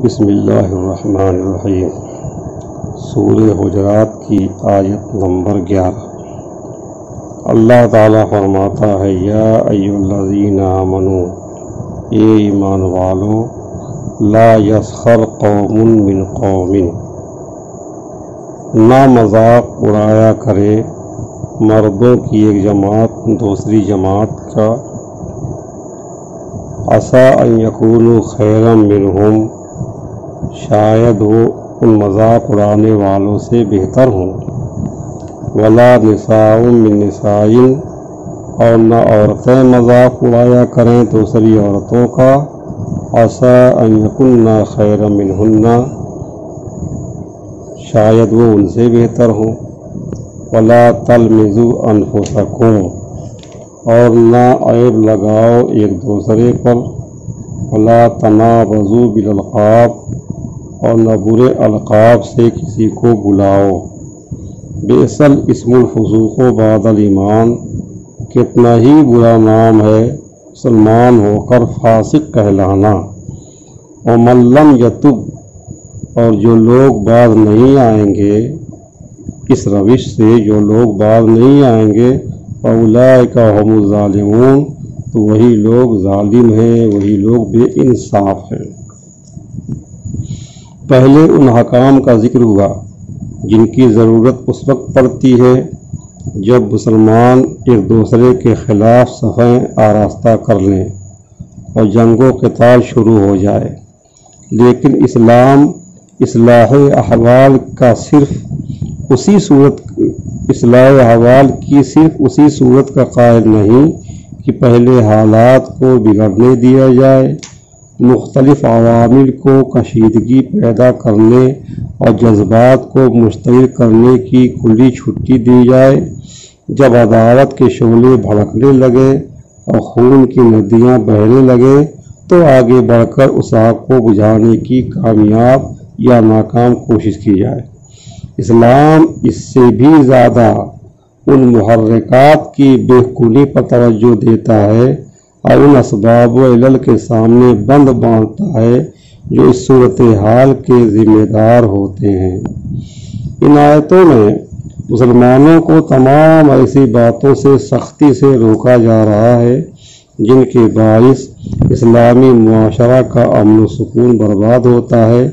بسم اللہ الرحمن الرحیم۔ سورہ حجرات کی آیت نمبر 11۔ اللہ تعالیٰ فرماتا ہے یا ایھا الذین آمنوا، اے ایمان والو، لا یسخر قوم من قوم، نہ مذاق اڑایا کرے مردوں کی ایک جماعت دوسری جماعت کا، عسیٰ ان یکونوا خیرا منہم، شاید وہ ان مذاق اڑانے والوں سے بہتر ہوں، ولا نساء من نساء، اور نہ عورتیں مذاق اڑایا کریں دوسری عورتوں کا، عسیٰ ان یکن خیرا منہن، شاید وہ ان سے بہتر ہوں، ولا تلمزوا انفسکم، اور نہ عیب لگاؤ ایک دوسرے پر، ولا تنابزوا بالالقاب، اور نہ برے القاب سے کسی کو بلاؤ، بئس الاسم الفسوق بعد الایمان، کتنا ہی برا نام ہے مسلمان ہو کر فاسق کہلانا، ومن لم یتب، اور جو لوگ باز نہیں آئیں گے اس روش سے، جو لوگ باز نہیں آئیں گے، فاولئک ھم الظالمون، تو وہی لوگ ظالم ہیں، وہی لوگ بے انصاف ہیں۔ پہلے ان حکام کا ذکر ہوا جن کی ضرورت اس وقت پڑتی ہے جب مسلمان ایک دوسرے کے خلاف صفیں آراستہ کر لیں اور جنگ و قتال شروع ہو جائے، لیکن اسلام اصلاح احوال کا صرف اسی صورت کا قائل نہیں کہ پہلے حالات کو بگڑنے دیا جائے، مختلف عوامل کو کشیدگی پیدا کرنے اور جذبات کو مشتعل کرنے کی کھلی چھٹی دی جائے، جب عداوت کے شعلے بھڑکنے لگے اور خون کی ندیاں بہنے لگے تو آگے بڑھ کر اس آگ کو بجھانے کی کامیاب یا ناکام کوشش کی جائے۔ اسلام اس سے بھی زیادہ ان محرکات کی بہتری پر توجہ دیتا ہے اور ان اسباب و علل کے سامنے بند باندھتا ہے جو اس صورتحال کے ذمہ دار ہوتے ہیں۔ ان آیتوں میں مسلمانوں کو تمام ایسی باتوں سے سختی سے روکا جا رہا ہے جن کے باعث اسلامی معاشرہ کا امن و سکون برباد ہوتا ہے،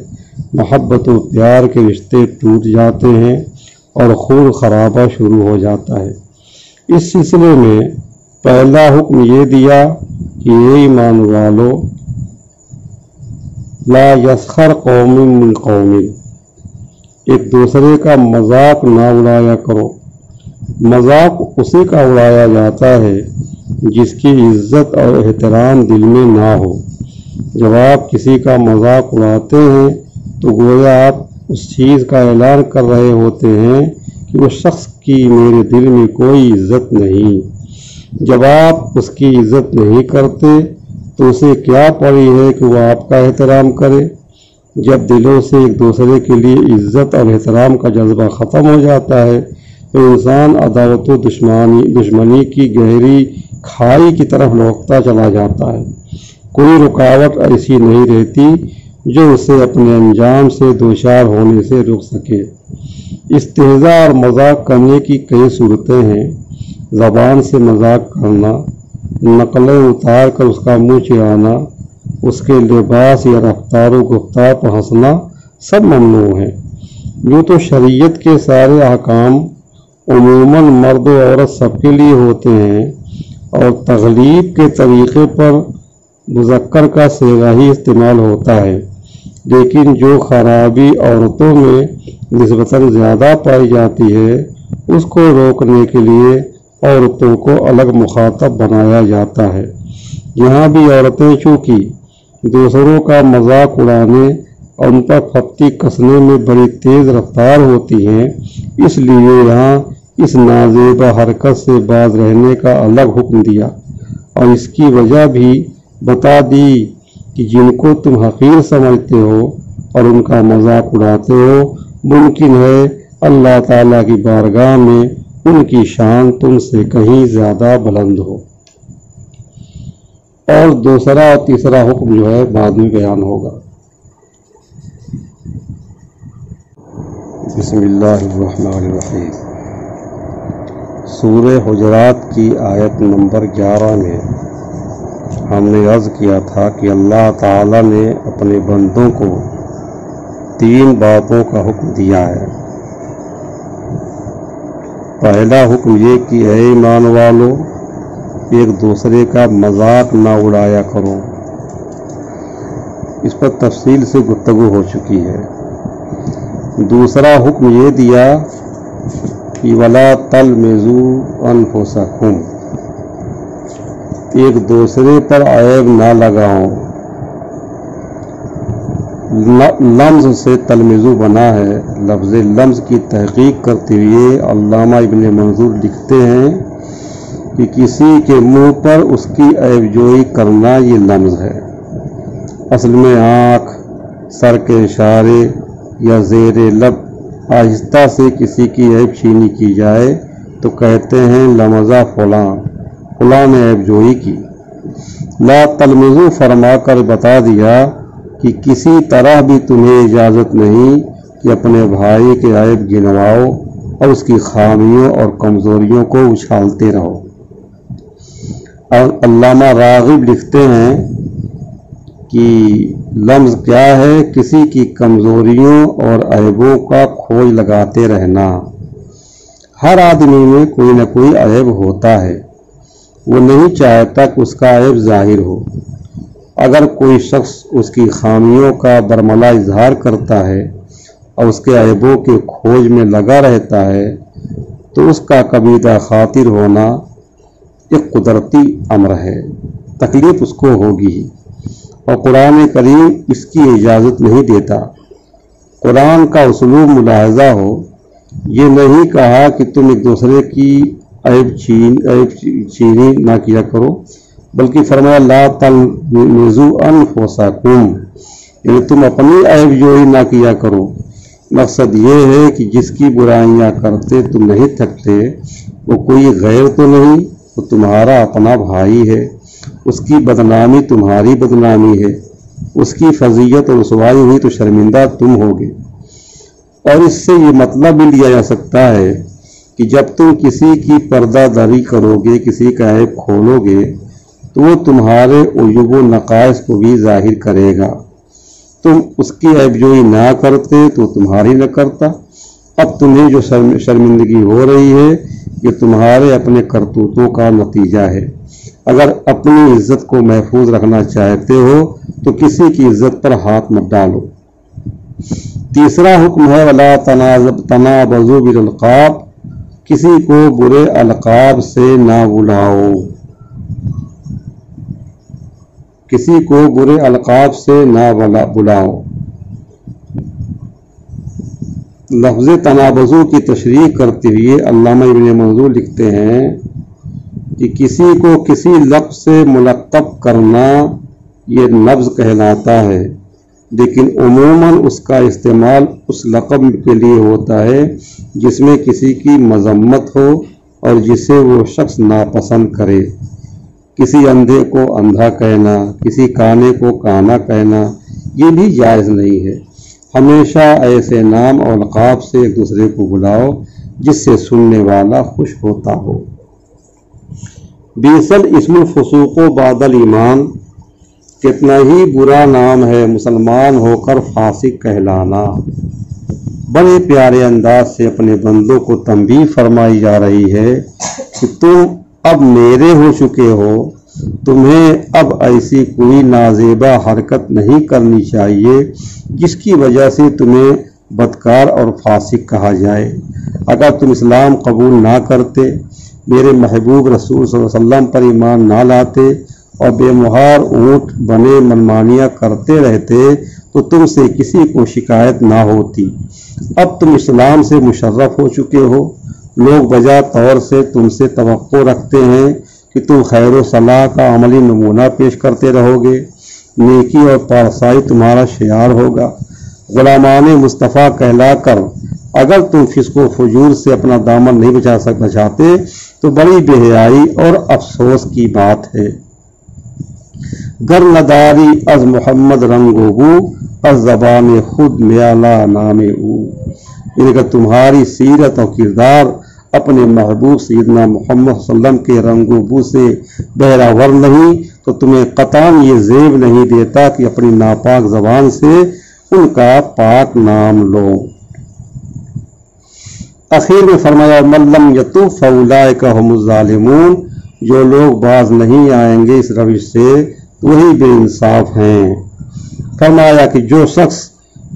محبت و پیار کے رشتے ٹوٹ جاتے ہیں اور خون خرابہ شروع ہو جاتا ہے۔ اس سلسلے میں پہلا حکم یہ دیا کہ اے ایمان والو، لا یسخر قوم من قوم، ایک دوسرے کا مذاق نہ اڑایا کرو۔ مذاق اسی کا اڑایا جاتا ہے جس کی عزت اور احترام دل میں نہ ہو۔ جب آپ کسی کا مذاق اڑاتے ہیں تو گویا آپ اس چیز کا اعلان کر رہے ہوتے ہیں کہ وہ شخص کی میرے دل میں کوئی عزت نہیں۔ جب آپ اس کی عزت نہیں کرتے تو اسے کیا پڑی ہے کہ وہ آپ کا احترام کرے؟ جب دلوں سے ایک دوسرے کے لیے عزت اور احترام کا جذبہ ختم ہو جاتا ہے تو انسان عداوت و دشمنی کی گہری کھائی کی طرف لوٹتا چلا جاتا ہے۔ کوئی رکاوٹ ایسی نہیں رہتی جو اسے اپنے انجام سے دوچار ہونے سے روک سکے۔ استہزاء اور مذاق کرنے کی کئی صورتیں ہیں۔ زبان سے مذاق کرنا، نقلیں اتار کر اس کا منہ چڑھانا، اس کے لباس یا رفتار و گفتار پر ہنسنا سب ممنوع ہے۔ یوں تو شریعت کے سارے احکام عموماً مرد و عورت سب کے لیے ہوتے ہیں اور تغلیب کے طریقے پر مذکر کا صیغہ ہی استعمال ہوتا ہے، لیکن جو خرابی عورتوں میں نسبتاً زیادہ پائی جاتی ہے اس کو روکنے کے لیے عورتوں کو الگ مخاطب بنایا جاتا ہے۔ یہاں بھی عورتیں چونکہ دوسروں کا مذاق اڑانے اور ان پر پھپتی کسنے میں بڑی تیز رفتار ہوتی ہیں، اس لیے یہاں اس نازیبا حرکت سے باز رہنے کا الگ حکم دیا اور اس کی وجہ بھی بتا دی کہ جن کو تم حقیر سمجھتے ہو اور ان کا مذاق اڑاتے ہو، ممکن ہے اللہ تعالیٰ کی بارگاہ میں ان کی شان تم سے کہیں زیادہ بلند ہو۔ اور دوسرا اور تیسرا حکم جو ہے بعد میں بیان ہوگا۔ بسم اللہ الرحمن الرحیم۔ سورہ حجرات کی آیت نمبر 11 میں ہم نے عرض کیا تھا کہ اللہ تعالیٰ نے اپنے بندوں کو 3 باتوں کا حکم دیا ہے۔ پہلا حکم یہ کہ اے ایمان والو، ایک دوسرے کا مذاق نہ اڑایا کرو۔ اس پر تفصیل سے گفتگو ہو چکی ہے۔ دوسرا حکم یہ دیا کہ وَلَا تَلْمِزُوا أَنفُسَكُمْ، ایک دوسرے پر عیب نہ لگاؤ۔ لمز سے تلمزو بنا ہے۔ لفظ لمز کی تحقیق کرتے ہوئے علامہ ابن منظور لکھتے ہیں کہ کسی کے منہ پر اس کی عیب جوئی کرنا یہ لمز ہے۔ اصل میں آنکھ، سر کے اشارے یا زیر لب آہستہ سے کسی کی عیب چینی کی جائے تو کہتے ہیں لمزہ فلاں نے عیب جوئی کی۔ لا تلمزو فرما کر بتا دیا کہ کسی طرح بھی تمہیں اجازت نہیں کہ اپنے بھائی کے عیب گنواؤ اور اس کی خامیوں اور کمزوریوں کو اچھالتے رہو۔ اور علامہ راغب لکھتے ہیں کہ لمز کیا ہے؟ کسی کی کمزوریوں اور عیبوں کا کھوج لگاتے رہنا۔ ہر آدمی میں کوئی نہ کوئی عیب ہوتا ہے، وہ نہیں چاہتا کہ اس کا عیب ظاہر ہو۔ اگر کوئی شخص اس کی خامیوں کا برملا اظہار کرتا ہے اور اس کے عیبوں کے کھوج میں لگا رہتا ہے تو اس کا کبیدہ خاطر ہونا ایک قدرتی امر ہے، تکلیف اس کو ہوگی، اور قرآن کریم اس کی اجازت نہیں دیتا۔ قرآن کا اسلوب ملاحظہ ہو، یہ نہیں کہا کہ تم ایک دوسرے کی عیب چینی نہ کیا کرو، بلکہ فرمایا لا تلمزوا انفسکم، یعنی تم اپنی عیب جوئی نہ کیا کرو۔ مقصد یہ ہے کہ جس کی برائیاں کرتے تم نہیں تھکتے وہ کوئی غیر تو نہیں، وہ تمہارا اپنا بھائی ہے، اس کی بدنامی تمہاری بدنامی ہے، اس کی فضیلت اور رسوائی ہوئی تو شرمندہ تم ہوگے۔ اور اس سے یہ مطلب بھی لیا جا سکتا ہے کہ جب تم کسی کی پردہ داری کرو گے، کسی کا عیب کھولو گے تو وہ تمہارے عیوب و نقائص کو بھی ظاہر کرے گا۔ تم اس کی عیب جوئی نہ کرتے تو تمہاری نہ کرتا۔ اب تمہیں جو شرمندگی ہو رہی ہے یہ تمہارے اپنے کرتوتوں کا نتیجہ ہے۔ اگر اپنی عزت کو محفوظ رکھنا چاہتے ہو تو کسی کی عزت پر ہاتھ مت ڈالو۔ تیسرا حکم ہے وَلَا تَنَابَزُوا بِالْأَلْقَابِ، کسی کو برے القاب سے نہ بلاؤ۔ کسی کو برے القاب سے نہ بلاؤ۔ لفظ تنابزو کی تشریح کرتے ہوئے علامہ ابن منظور لکھتے ہیں کہ کسی کو کسی لفظ سے ملقب کرنا یہ لفظ کہلاتا ہے، لیکن عموماً اس کا استعمال اس لقب کے لیے ہوتا ہے جس میں کسی کی مذمت ہو اور جسے وہ شخص ناپسند کرے۔ کسی اندھے کو اندھا کہنا، کسی کانے کو کانا کہنا یہ بھی جائز نہیں ہے۔ ہمیشہ ایسے نام اور القاب سے ایک دوسرے کو بلاؤ جس سے سننے والا خوش ہوتا ہو۔ بئس الاسم الفسوق بعد الایمان، کتنا ہی برا نام ہے مسلمان ہو کر فاسق کہلانا۔ بڑے پیارے انداز سے اپنے بندوں کو تنبیہ فرمائی جا رہی ہے کہ تم اب میرے ہو چکے ہو، تمہیں اب ایسی کوئی نازیبا حرکت نہیں کرنی چاہیے جس کی وجہ سے تمہیں بدکار اور فاسق کہا جائے۔ اگر تم اسلام قبول نہ کرتے، میرے محبوب رسول صلی اللہ علیہ وسلم پر ایمان نہ لاتے اور بے مہار اونٹ بنے منمانیاں کرتے رہتے تو تم سے کسی کو شکایت نہ ہوتی۔ اب تم اسلام سے مشرف ہو چکے ہو، لوگ بجا طور سے تم سے توقع رکھتے ہیں کہ تم خیر و صلاح کا عملی نمونہ پیش کرتے رہو گے، نیکی اور پارسائی تمہارا شعار ہوگا۔ غلامان مصطفیٰ کہلا کر اگر تم فسق و فجور سے اپنا دامن نہیں بچاتے تو بڑی بے حیائی اور افسوس کی بات ہے۔ گر نداری از محمد رنگ و بو، از زبان خود میالا نام او، اگر تمہاری سیرت اور کردار اپنے محبوب سیدنا محمد صلی اللہ علیہ وسلم کے رنگ و بو سے بہراور نہیں تو تمہیں قطعاً یہ زیب نہیں دیتا کہ اپنی ناپاک زبان سے ان کا پاک نام لو۔ اخیر میں فرمایا من لم یتوب فاولئک هم الظالمون، جو لوگ باز نہیں آئیں گے اس روش سے وہی بے انصاف ہیں۔ فرمایا کہ جو شخص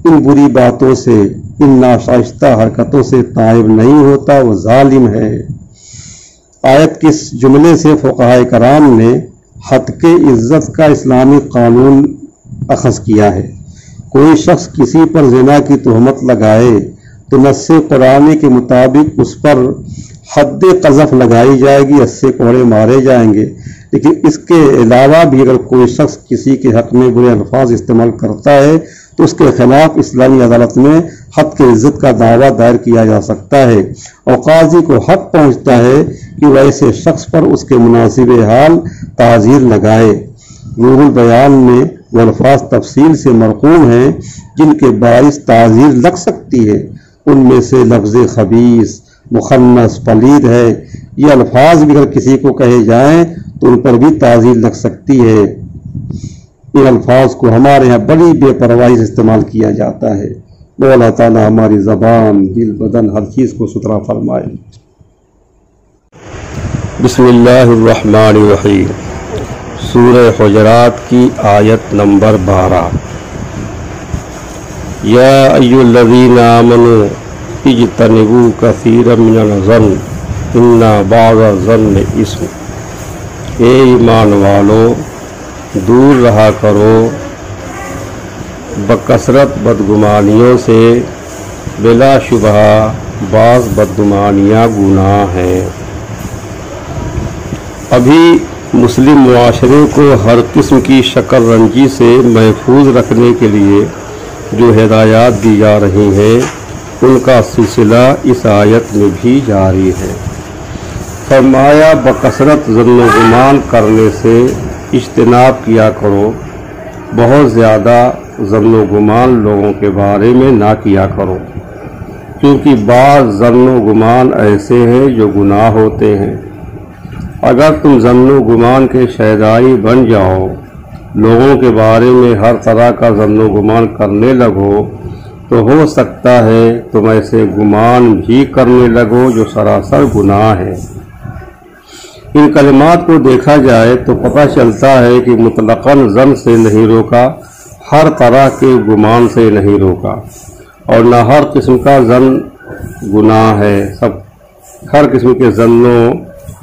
ان بری باتوں سے، ان ناشائستہ حرکتوں سے تائب نہیں ہوتا وہ ظالم ہے۔ آیت کس جملے سے فقہائے کرام نے حتق عزت کا اسلامی قانون اخذ کیا ہے۔ کوئی شخص کسی پر زنا کی تہمت لگائے تو نص قرآنی کے مطابق اس پر حد قذف لگائی جائے گی، 80 کوڑے مارے جائیں گے، لیکن اس کے علاوہ بھی اگر کوئی شخص کسی کے حق میں برے الفاظ استعمال کرتا ہے تو اس کے خلاف اسلامی عدالت میں حد کی عزت کا دعویٰ دائر کیا جا سکتا ہے، اور قاضی کو حق پہنچتا ہے کہ وہ ایسے شخص پر اس کے مناسب حال تعزیر لگائے۔ روح البیان میں وہ الفاظ تفصیل سے مرقوم ہیں جن کے باعث تعزیر لگ سکتی ہے، ان میں سے لفظ خبیث، مخنث، پلید ہے۔ یہ الفاظ بھی اگر کسی کو کہے جائیں تو ان پر بھی تعزیر لگ سکتی ہے۔ ان الفاظ کو ہمارے یہاں بڑی بے پرواہی سے استعمال کیا جاتا ہے۔ وہ اللہ تعالیٰ ہماری زبان، دل، بدن، ہر چیز کو ستھرا فرمائے۔ بسم اللہ الرحمن الرحیم۔ سورہ حجرات کی آیت نمبر 12۔ یا ایھا الذین آمنوا اجتنبوا کثیرا من الظن ان بعض الظن اثم۔ اے ایمان والو، دور رہا کرو بکثرت بدگمانیوں سے، بلا شبہ بعض بدگمانیاں گناہ ہیں۔ ابھی مسلم معاشرے کو ہر قسم کی شکر رنجی سے محفوظ رکھنے کے لیے جو ہدایات دی جا رہی ہیں ان کا سلسلہ اس آیت میں بھی جاری ہے۔ فرمایا بکثرت ظن و گمان کرنے سے اجتناب کیا کرو، بہت زیادہ ظن و گمان لوگوں کے بارے میں نہ کیا کرو، کیونکہ بعض ظن و گمان ایسے ہیں جو گناہ ہوتے ہیں۔ اگر تم ظن و گمان کے شیدائی بن جاؤ، لوگوں کے بارے میں ہر طرح کا ظن و گمان کرنے لگو، تو ہو سکتا ہے تم ایسے گمان بھی کرنے لگو جو سراسر گناہ ہے۔ ان کلمات کو دیکھا جائے تو پتہ چلتا ہے کہ مطلقاً ظن سے نہیں روکا، ہر طرح کے گمان سے نہیں روکا، اور نہ ہر قسم کا ظن گناہ ہے، ہر قسم کے ظن و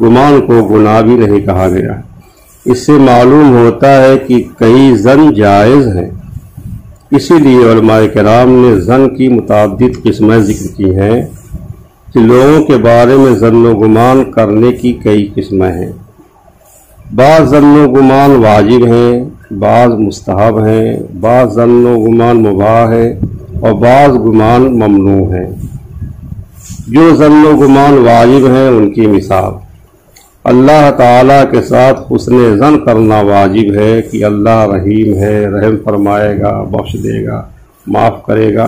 گمان کو گناہ بھی نہیں کہا گیا۔ اس سے معلوم ہوتا ہے کہ کئی ظن جائز ہیں۔ اسی لیے علماء کرام نے ظن کی متعدد قسمیں ذکر کی ہیں کہ لوگوں کے بارے میں ظن و گمان کرنے کی کئی قسمیں ہیں۔ بعض ظن و گمان واجب ہیں، بعض مستحب ہیں، بعض ظن و گمان مباح ہے، اور بعض گمان ممنوع ہیں۔ جو ظن و گمان واجب ہیں ان کی مثال، اللہ تعالیٰ کے ساتھ حسن ظن کرنا واجب ہے کہ اللہ رحیم ہے، رحم فرمائے گا، بخش دے گا، معاف کرے گا،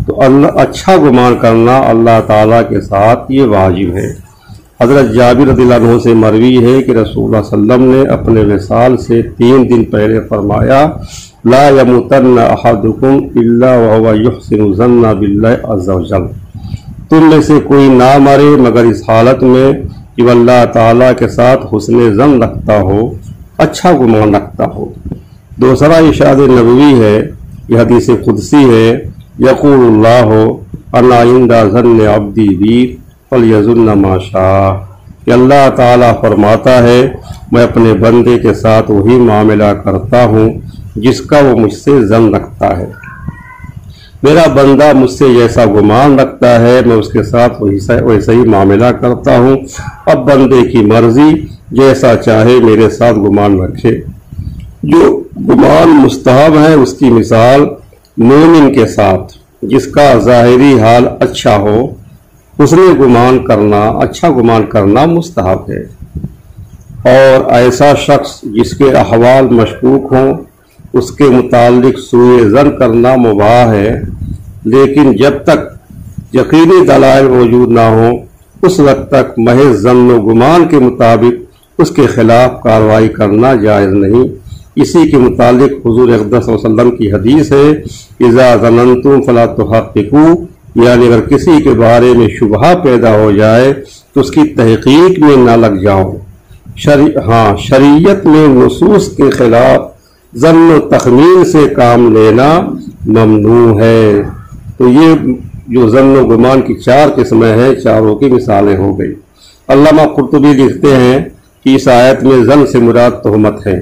تو اچھا گمان کرنا اللہ تعالیٰ کے ساتھ یہ واجب ہے۔ حضرت جابر رضی اللہ عنہ سے مروی ہے کہ رسول اللہ صلی اللہ علیہ وسلم نے اپنے وصال سے 3 دن پہلے فرمایا لا یموتن احدکم الا وهو یحسن الظن باللہ عز وجل، تم میں سے کوئی نہ مرے مگر اس حالت میں کہ وہ اللہ تعالیٰ کے ساتھ حسن ظن رکھتا ہو، اچھا گمان رکھتا ہو۔ دوسرا ارشاد نبوی ہے، یہ حدیث قدسی ہے، یقول اللہ انا عند ظن عبدی بی فلیظن ما شاء، کہ اللہ تعالیٰ فرماتا ہے میں اپنے بندے کے ساتھ وہی معاملہ کرتا ہوں جس کا وہ مجھ سے ظن رکھتا ہے۔ میرا بندہ مجھ سے جیسا گمان رکھتا ہے میں اس کے ساتھ ویسا ہی معاملہ کرتا ہوں۔ اب بندے کی مرضی، جیسا چاہے میرے ساتھ گمان رکھے۔ جو گمان مستحب ہے اس کی مثال مومن کے ساتھ جس کا ظاہری حال اچھا ہو، حسن گمان کرنا، اچھا گمان کرنا مستحب ہے۔ اور ایسا شخص جس کے احوال مشکوک ہوں اس کے متعلق سوء ظن کرنا مباح ہے، لیکن جب تک یقینی دلائل موجود نہ ہوں اس وقت تک محض ظن و گمان کے مطابق اس کے خلاف کارروائی کرنا جائز نہیں۔ اسی کے متعلق حضور اقدس صلی اللہ علیہ وسلم کی حدیث ہے، اذا ظننتم فلا تحققوا، یعنی اگر کسی کے بارے میں شبہ پیدا ہو جائے تو اس کی تحقیق میں نہ لگ جاؤ۔ شریعت میں نصوص کے خلاف ظن و تخمین سے کام لینا ممنوع ہے۔ تو یہ جو ظن و گمان کی 4 قسمیں ہیں، چاروں کی مثالیں ہو گئی۔ علامہ قرطبی لکھتے ہیں کہ اس آیت میں ظن سے مراد تہمت ہے۔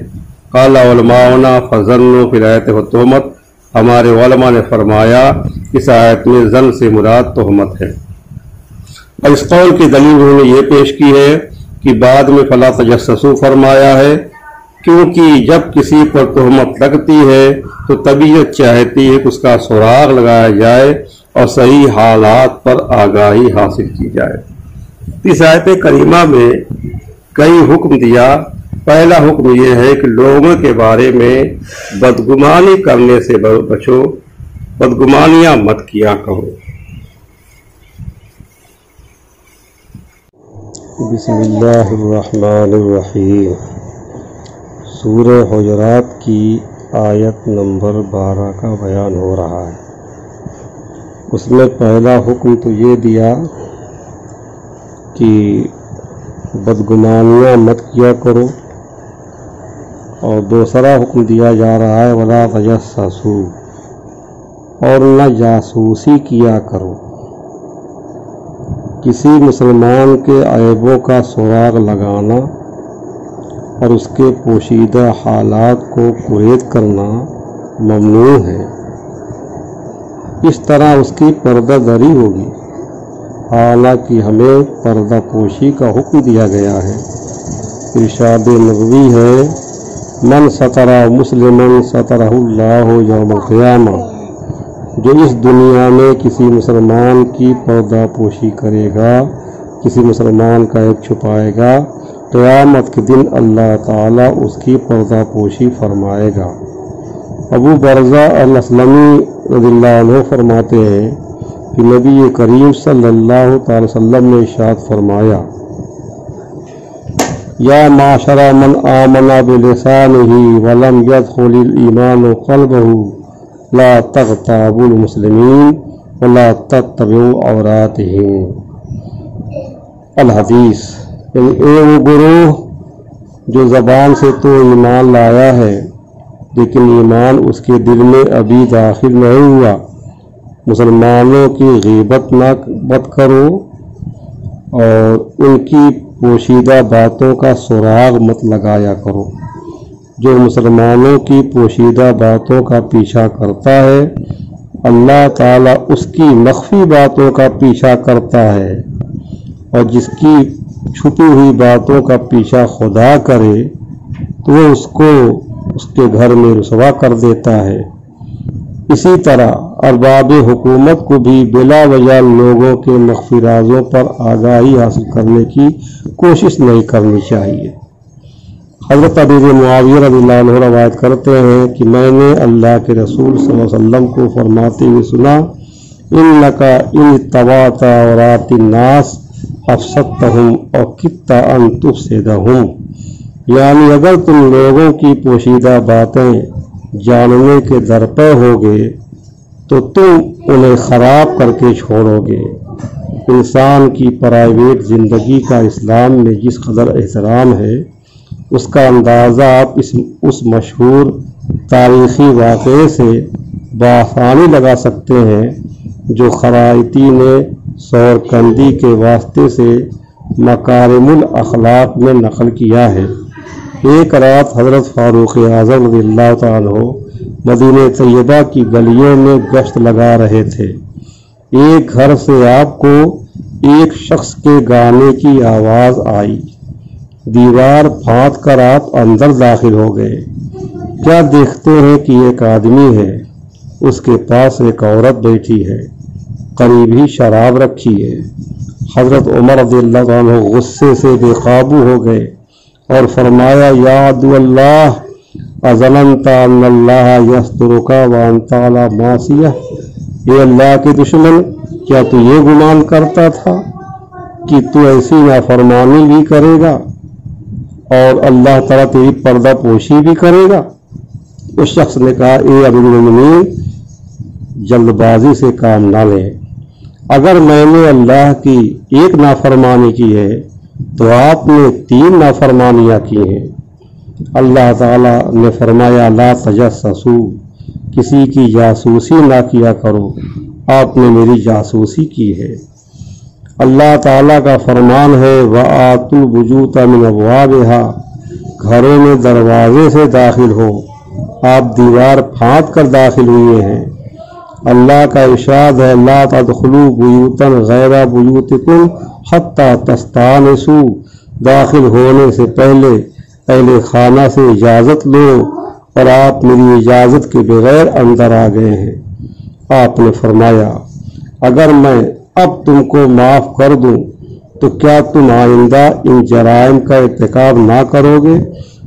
قال علماؤنا فظنوا فی الآیت والتہمت، ہمارے علماء نے فرمایا اس آیت میں ظن سے مراد تہمت ہے۔ اور اس قول کی دلیل انہوں نے یہ پیش کی ہے کہ بعد میں فلا تجسسوا فرمایا ہے، کیونکہ جب کسی پر تہمت لگتی ہے تو طبیعت چاہتی ہے کہ اس کا سراغ لگایا جائے اور صحیح حالات پر آگاہی حاصل کی جائے۔ اس آیت کریمہ میں کئی حکم دیا۔ پہلا حکم یہ ہے کہ لوگوں کے بارے میں بدگمانی کرنے سے بچو، بدگمانیاں مت کیا کرو۔ بسم اللہ الرحمن الرحیم۔ سورہ حجرات کی آیت نمبر 12 کا بیان ہو رہا ہے۔ اس میں پہلا حکم تو یہ دیا کہ بدگمانیاں مت کیا کرو، اور دوسرا حکم دیا جا رہا ہے ولا تجسسوا، اور نہ جاسوسی کیا کرو۔ کسی مسلمان کے عیبوں کا سراغ لگانا اور اس کے پوشیدہ حالات کو قید کرنا ممنوع ہے، اس طرح اس کی پردہ داری ہوگی۔ حالانکہ ہمیں پردہ پوشی کا حکم دیا گیا ہے۔ ارشاد نبوی ہے، من ستر مسلمن سترہ اللہ یوم القیامہ، جو اس دنیا میں کسی مسلمان کی پردہ پوشی کرے گا، کسی مسلمان کا عیب چھپائے گا، قیامت کے دن اللہ تعالیٰ اس کی پردہ پوشی فرمائے گا۔ ابو برزہ الاسلمی رضی اللہ عنہ فرماتے ہیں کہ نبی کریم صلی اللہ تعالی وسلم نے ارشاد فرمایا، یا معاشر من آمن بلسانہ ولم يدخل الایمان قلبہ لا تغتابوا المسلمین ولا تتبعوا عوراتہم۔ الحدیث، یعنی وہ گروہ جو زبان سے تو ایمان لایا ہے لیکن ایمان اس کے دل میں ابھی داخل نہیں ہوا، مسلمانوں کی غیبت مت کرو اور ان کی پوشیدہ باتوں کا سراغ مت لگایا کرو۔ جو مسلمانوں کی پوشیدہ باتوں کا پیچھا کرتا ہے، اللہ تعالیٰ اس کی مخفی باتوں کا پیچھا کرتا ہے، اور جس کی چھپی ہوئی باتوں کا پیچھا خدا کرے تو وہ اس کو اس کے گھر میں رسوا کر دیتا ہے۔ اسی طرح ارباب حکومت کو بھی بلا وجہ لوگوں کے مخفی رازوں پر آگاہی حاصل کرنے کی کوشش نہیں کرنی چاہیے۔ حضرت ابی معاویہ رضی اللہ عنہ روایت کرتے ہیں کہ میں نے اللہ کے رسول صلی اللہ علیہ وسلم کو فرماتے ہوئے سنا، انک ان اتبعت عورات الناس افسدتہم اور کدت ان تفسدہم، یعنی اگر تم لوگوں کی پوشیدہ باتیں جاننے کے درپے ہوگے تو تم انہیں خراب کر کے چھوڑو گے۔ انسان کی پرائیویٹ زندگی کا اسلام میں جس قدر احترام ہے، اس کا اندازہ آپ اس مشہور تاریخی واقعے سے بآسانی لگا سکتے ہیں جو خرائطی نے سورکندی کے واسطے سے مکارم الاخلاق میں نقل کیا ہے۔ ایک رات حضرت فاروق اعظم رضی اللہ تعالیٰ عنہ مدینہ طیبہ کی گلیوں میں گشت لگا رہے تھے۔ ایک گھر سے آپ کو ایک شخص کے گانے کی آواز آئی۔ دیوار پھاند کر آپ اندر داخل ہو گئے۔ کیا دیکھتے ہیں کہ ایک آدمی ہے، اس کے پاس ایک عورت بیٹھی ہے، قریب ہی شراب رکھی ہے۔ حضرت عمر رضی اللہ عنہ غصے سے بے قابو ہو گئے اور فرمایا، یا عدو اللہ اظننت ان اللہ یسترک وانت علی معصیہ، اے اللہ کے دشمن، کیا تو یہ گمان کرتا تھا کہ تو ایسی نافرمانی بھی کرے گا اور اللہ تعالیٰ تیری پردہ پوشی بھی کرے گا؟ اس شخص نے کہا اے امیر المومنین، جلد بازی سے کام نہ لیں، اگر میں نے اللہ کی ایک نافرمانی کی ہے تو آپ نے 3 نافرمانیاں کی ہیں۔ اللہ تعالیٰ نے فرمایا لا تجسسوا، کسی کی جاسوسی نہ کیا کرو، آپ نے میری جاسوسی کی ہے۔ اللہ تعالیٰ کا فرمان ہے وَآتُوا الْبُيُوتَ مِنْ أَبْوَابِهَا، گھروں میں دروازے سے داخل ہو، آپ دیوار پھاند کر داخل ہوئے ہیں۔ اللہ کا ارشاد ہے لا تدخلوا بیوتا غیر بیوتکم حتی تستانسوا، داخل ہونے سے پہلے اہل خانہ سے اجازت لو، اور آپ میری اجازت کے بغیر اندر آ گئے ہیں۔ آپ نے فرمایا اگر میں اب تم کو معاف کر دوں تو کیا تم آئندہ ان جرائم کا ارتکاب نہ کرو گے؟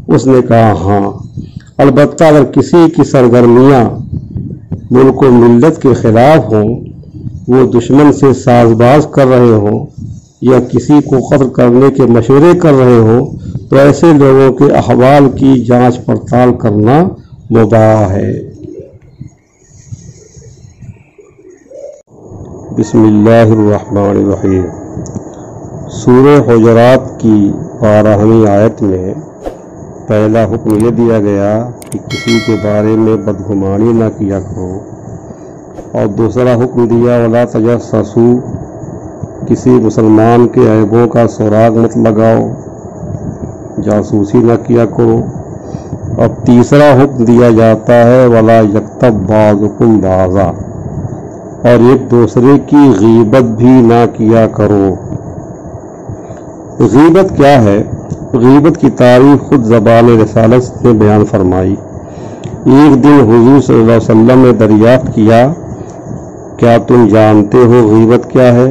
اس نے کہا ہاں، البتہ اگر کسی کی سرگرمیاں ملک و ملت کے خلاف ہوں، وہ دشمن سے ساز باز کر رہے ہوں یا کسی کو قتل کرنے کے مشورے کر رہے ہوں تو ایسے لوگوں کے احوال کی جانچ پڑتال کرنا مباح ہے۔ بسم اللہ الرحمن الرحیم۔ سورہ حجرات کی 12ویں آیت میں پہلا حکم یہ دیا گیا کہ کسی کے بارے میں بدگمانی نہ کیا کرو، اور دوسرا حکم دیا ولا تجسسوا، کسی مسلمان کے عیبوں کا سراغ مت لگاؤ، جاسوسی نہ کیا کرو۔ اب تیسرا حکم دیا جاتا ہے ولا یغتب بعضکم بعضا، اور ایک دوسرے کی غیبت بھی نہ کیا کرو۔ غیبت کیا ہے؟ غیبت کی تعریف خود زبان رسالت نے بیان فرمائی۔ ایک دن حضور صلی اللہ علیہ وسلم نے دریافت کیا کیا تم جانتے ہو غیبت کیا ہے؟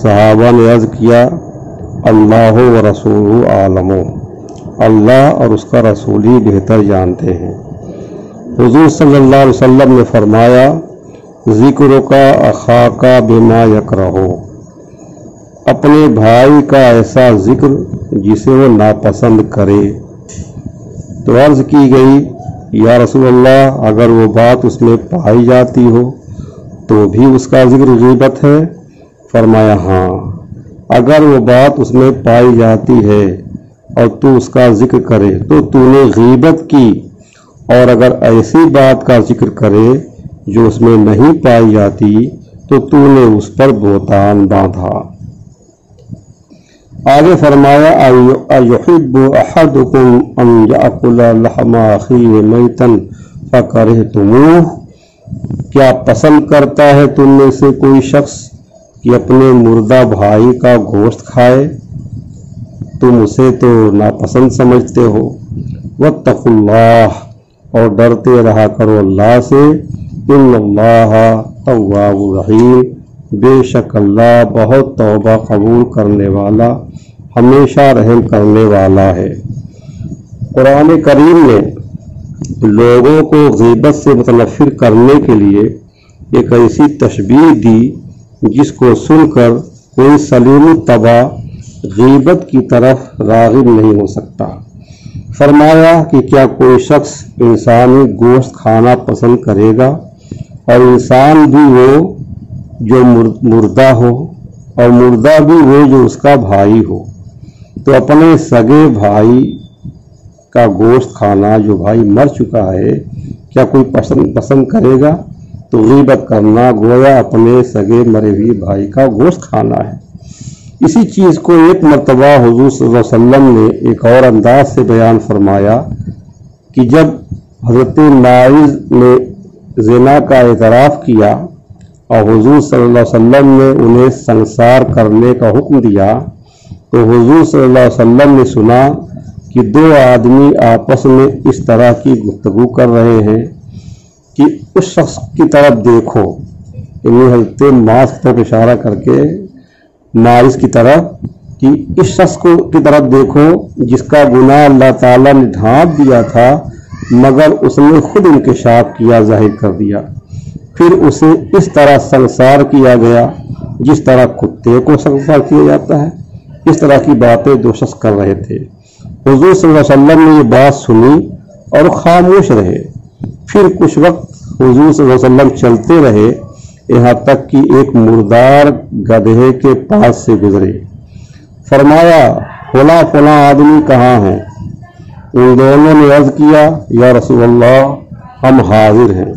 صحابہ نے عرض کیا اللہ و رسول عالم، اللہ اور اس کا رسول ہی بہتر جانتے ہیں۔ حضور صلی اللہ علیہ وسلم نے فرمایا ذکر کا اخاک بما یکرہ، اپنے بھائی کا ایسا ذکر جسے وہ ناپسند کرے۔ تو عرض کی گئی یا رسول اللہ اگر وہ بات اس میں پائی جاتی ہو تو بھی اس کا ذکر غیبت ہے؟ فرمایا ہاں، اگر وہ بات اس میں پائی جاتی ہے اور تو اس کا ذکر کرے تو نے غیبت کی، اور اگر ایسی بات کا ذکر کرے جو اس میں نہیں پائی جاتی تو نے اس پر بہتان باندھا۔ آگے فرمایا ایحب احدکم ان یاکل لحم اخیہ میتا فکرہتموہ، کیا پسند کرتا ہے تم میں سے کوئی شخص کہ اپنے مردہ بھائی کا گوشت کھائے؟ تم اسے تو ناپسند سمجھتے ہو۔ واتقوا اللہ، اور ڈرتے رہا کرو اللہ سے، ان اللہ تواب رحیم، بے شک اللہ بہت توبہ قبول کرنے والا، ہمیشہ رحم کرنے والا ہے۔ قرآن کریم نے لوگوں کو غیبت سے متنفر کرنے کے لیے ایک ایسی تشبیہ دی جس کو سن کر کوئی سلیم الطبع غیبت کی طرف راغب نہیں ہو سکتا۔ فرمایا کہ کیا کوئی شخص انسانی گوشت کھانا پسند کرے گا، اور انسان بھی وہ جو مردہ ہو، اور مردہ بھی وہ جو اس کا بھائی ہو، تو اپنے سگے بھائی کا گوشت کھانا جو بھائی مر چکا ہے کیا کوئی پسند کرے گا؟ تو غیبت کرنا گویا اپنے سگے مرے ہوئے بھائی کا گوشت کھانا ہے۔ اسی چیز کو ایک مرتبہ حضور صلی اللہ علیہ وسلم نے ایک اور انداز سے بیان فرمایا کہ جب حضرت ماعز نے زنا کا اعتراف کیا اور حضور صلی اللہ علیہ وسلم نے انہیں سنسار کرنے کا حکم دیا تو حضور صلی اللہ علیہ وسلم نے سنا کہ 2 آدمی آپس میں اس طرح کی گفتگو کر رہے ہیں کہ اس شخص کی طرف دیکھو، یعنی حضرت ماعز کی طرف اشارہ کر کے ماعز کی طرف کہ اس شخص کی طرف دیکھو جس کا گناہ اللہ تعالیٰ نے ڈھانپ دیا تھا مگر اس نے خود انکشاف کیا، ظاہر کر دیا۔ پھر اسے اس طرح سنسار کیا گیا جس طرح کتے کو سنسار کیا جاتا ہے۔ اس طرح کی باتیں دو شخص کر رہے تھے۔ حضور صلی اللہ علیہ وسلم نے یہ بات سنی اور خاموش رہے۔ پھر کچھ وقت حضور صلی اللہ علیہ وسلم چلتے رہے، یہاں تک کہ ایک مردار گدھے کے پاس سے گزرے۔ فرمایا فلاں فلاں آدمی کہاں ہیں؟ ان دونوں نے عرض کیا یا رسول اللہ ہم حاضر ہیں۔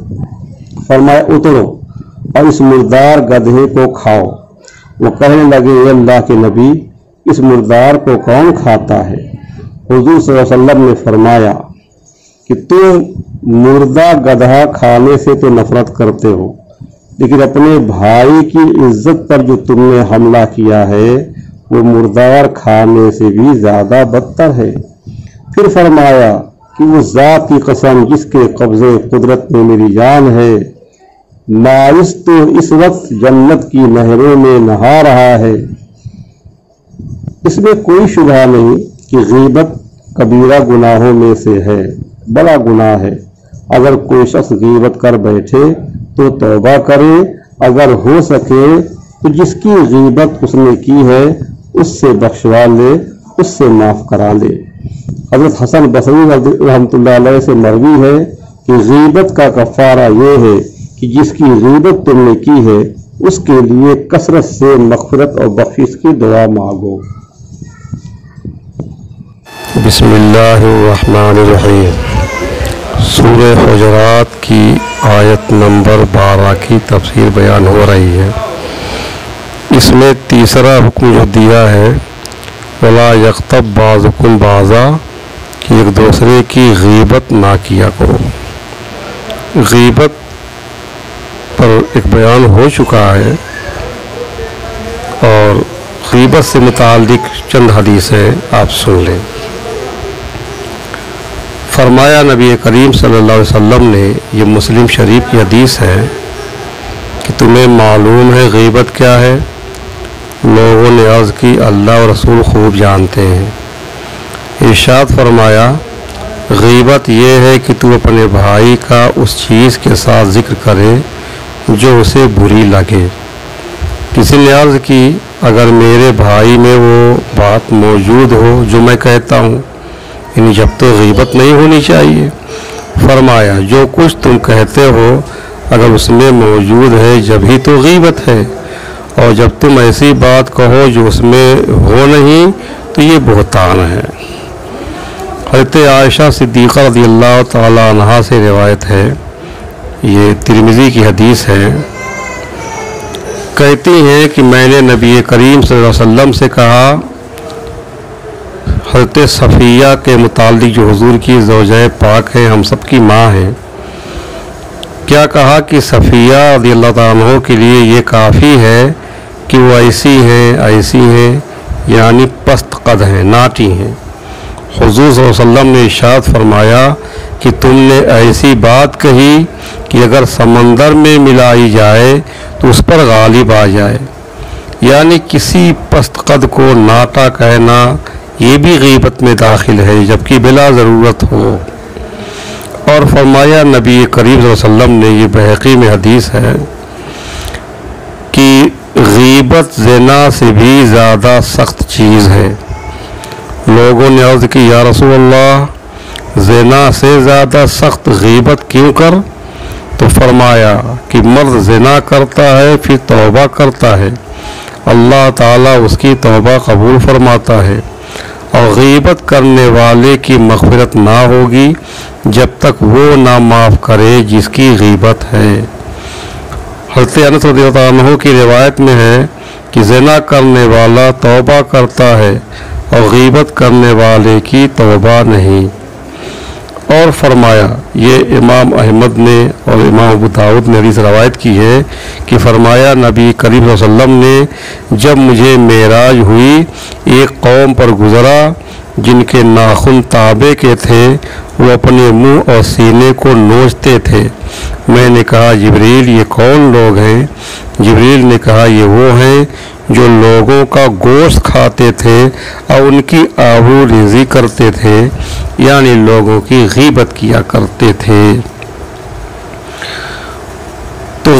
فرمایا اترو اور اس مردار گدھے کو کھاؤ۔ وہ کہنے لگے اے اللہ کے نبی، اس مردار کو کون کھاتا ہے؟ حضور صلی اللہ علیہ وسلم نے فرمایا کہ تم مردہ گدھا کھانے سے تو نفرت کرتے ہو، لیکن اپنے بھائی کی عزت پر جو تم نے حملہ کیا ہے وہ مردار کھانے سے بھی زیادہ بدتر ہے۔ پھر فرمایا کہ وہ ذات کی قسم جس کے قبضے قدرت میں میری جان ہے، مائس تو اس وقت جنت کی نہروں میں نہا رہا ہے۔ اس میں کوئی شبہ نہیں کہ غیبت کبیرہ گناہوں میں سے ہے، بڑا گناہ ہے۔ اگر کوئی شخص غیبت کر بیٹھے تو توبہ کرے، اگر ہو سکے تو جس کی غیبت اس نے کی ہے اس سے بخشوا لے، اس سے معاف کرا لے۔ حضرت حسن بصری رحمۃ اللہ علیہ سے مروی ہے کہ غیبت کا کفارہ یہ ہے کہ جس کی غیبت تم نے کی ہے اس کے لیے کثرت سے مغفرت اور بخشش کی دعا مانگو۔ بسم اللہ الرحمن الرحیم۔ سورہ حجرات کی آیت نمبر 12 کی تفسیر بیان ہو رہی ہے۔ اس میں تیسرا حکم جو دیا ہے وَلَا يَغْتَبْ بَعْضُكُمْ بَعْضًا، کہ ایک دوسرے کی غیبت نہ کیا کرو۔ غیبت پر ایک بیان ہو چکا ہے اور غیبت سے متعلق چند حدیثیں آپ سن لیں۔ فرمایا نبی کریم صلی اللہ علیہ وسلم نے، یہ مسلم شریف کی حدیث ہے، کہ تمہیں معلوم ہے غیبت کیا ہے؟ لوگوں نے عرض کی اللہ اور رسول خوب جانتے ہیں۔ ارشاد فرمایا غیبت یہ ہے کہ تو اپنے بھائی کا اس چیز کے ساتھ ذکر کرے جو اسے بری لگے۔ کسی نے عرض کی اگر میرے بھائی میں وہ بات موجود ہو جو میں کہتا ہوں، یعنی جب تو غیبت نہیں ہونی چاہیے۔ فرمایا جو کچھ تم کہتے ہو اگر اس میں موجود ہے جب ہی تو غیبت ہے، اور جب تم ایسی بات کہو جو اس میں ہو نہیں تو یہ بہتان ہے۔ حضرت عائشہ صدیقہ رضی اللہ تعالی عنہا سے روایت ہے، یہ ترمذی کی حدیث ہے، کہتی ہیں کہ میں نے نبی کریم صلی اللہ علیہ وسلم سے کہا، حضرت صفیہ کے متعلق جو حضور کی زوجہ پاک ہے، ہم سب کی ماں ہے، کیا کہا کہ صفیہ رضی اللہ تعالیٰ عنہ کے لیے یہ کافی ہے کہ وہ ایسی ہیں یعنی پست قد ہیں، ناٹی ہیں۔ حضور صلی اللہ علیہ وسلم نے ارشاد فرمایا کہ تم نے ایسی بات کہی کہ اگر سمندر میں ملائی جائے تو اس پر غالب آ جائے، یعنی کسی پست قد کو ناٹا کہنا یہ بھی غیبت میں داخل ہے جبکہ بلا ضرورت ہو۔ اور فرمایا نبی کریم صلی اللہ علیہ وسلم نے، یہ بحقی میں حدیث ہے، کہ غیبت زنا سے بھی زیادہ سخت چیز ہے۔ لوگوں نے عرض کی یا رسول اللہ زنا سے زیادہ سخت غیبت کیوں کر؟ تو فرمایا کہ مرد زنا کرتا ہے پھر توبہ کرتا ہے، اللہ تعالیٰ اس کی توبہ قبول فرماتا ہے، اور غیبت کرنے والے کی مغفرت نہ ہوگی جب تک وہ نہ معاف کرے جس کی غیبت ہے۔ حضرت انس رضی اللہ عنہ کی روایت میں ہے کہ زنا کرنے والا توبہ کرتا ہے اور غیبت کرنے والے کی توبہ نہیں۔ اور فرمایا، یہ امام احمد نے اور امام ابو داؤد نے حدیث روایت کی ہے کہ فرمایا نبی کریم صلی اللہ علیہ وسلم نے جب مجھے معراج ہوئی ایک قوم پر گزرا جن کے ناخن تابے کے تھے، وہ اپنے منہ اور سینے کو نوچتے تھے۔ میں نے کہا جبریل یہ کون لوگ ہیں؟ جبریل نے کہا یہ وہ ہیں جو لوگوں کا گوشت کھاتے تھے اور ان کی آبرو ریزی کرتے تھے، یعنی لوگوں کی غیبت کیا کرتے تھے۔ تو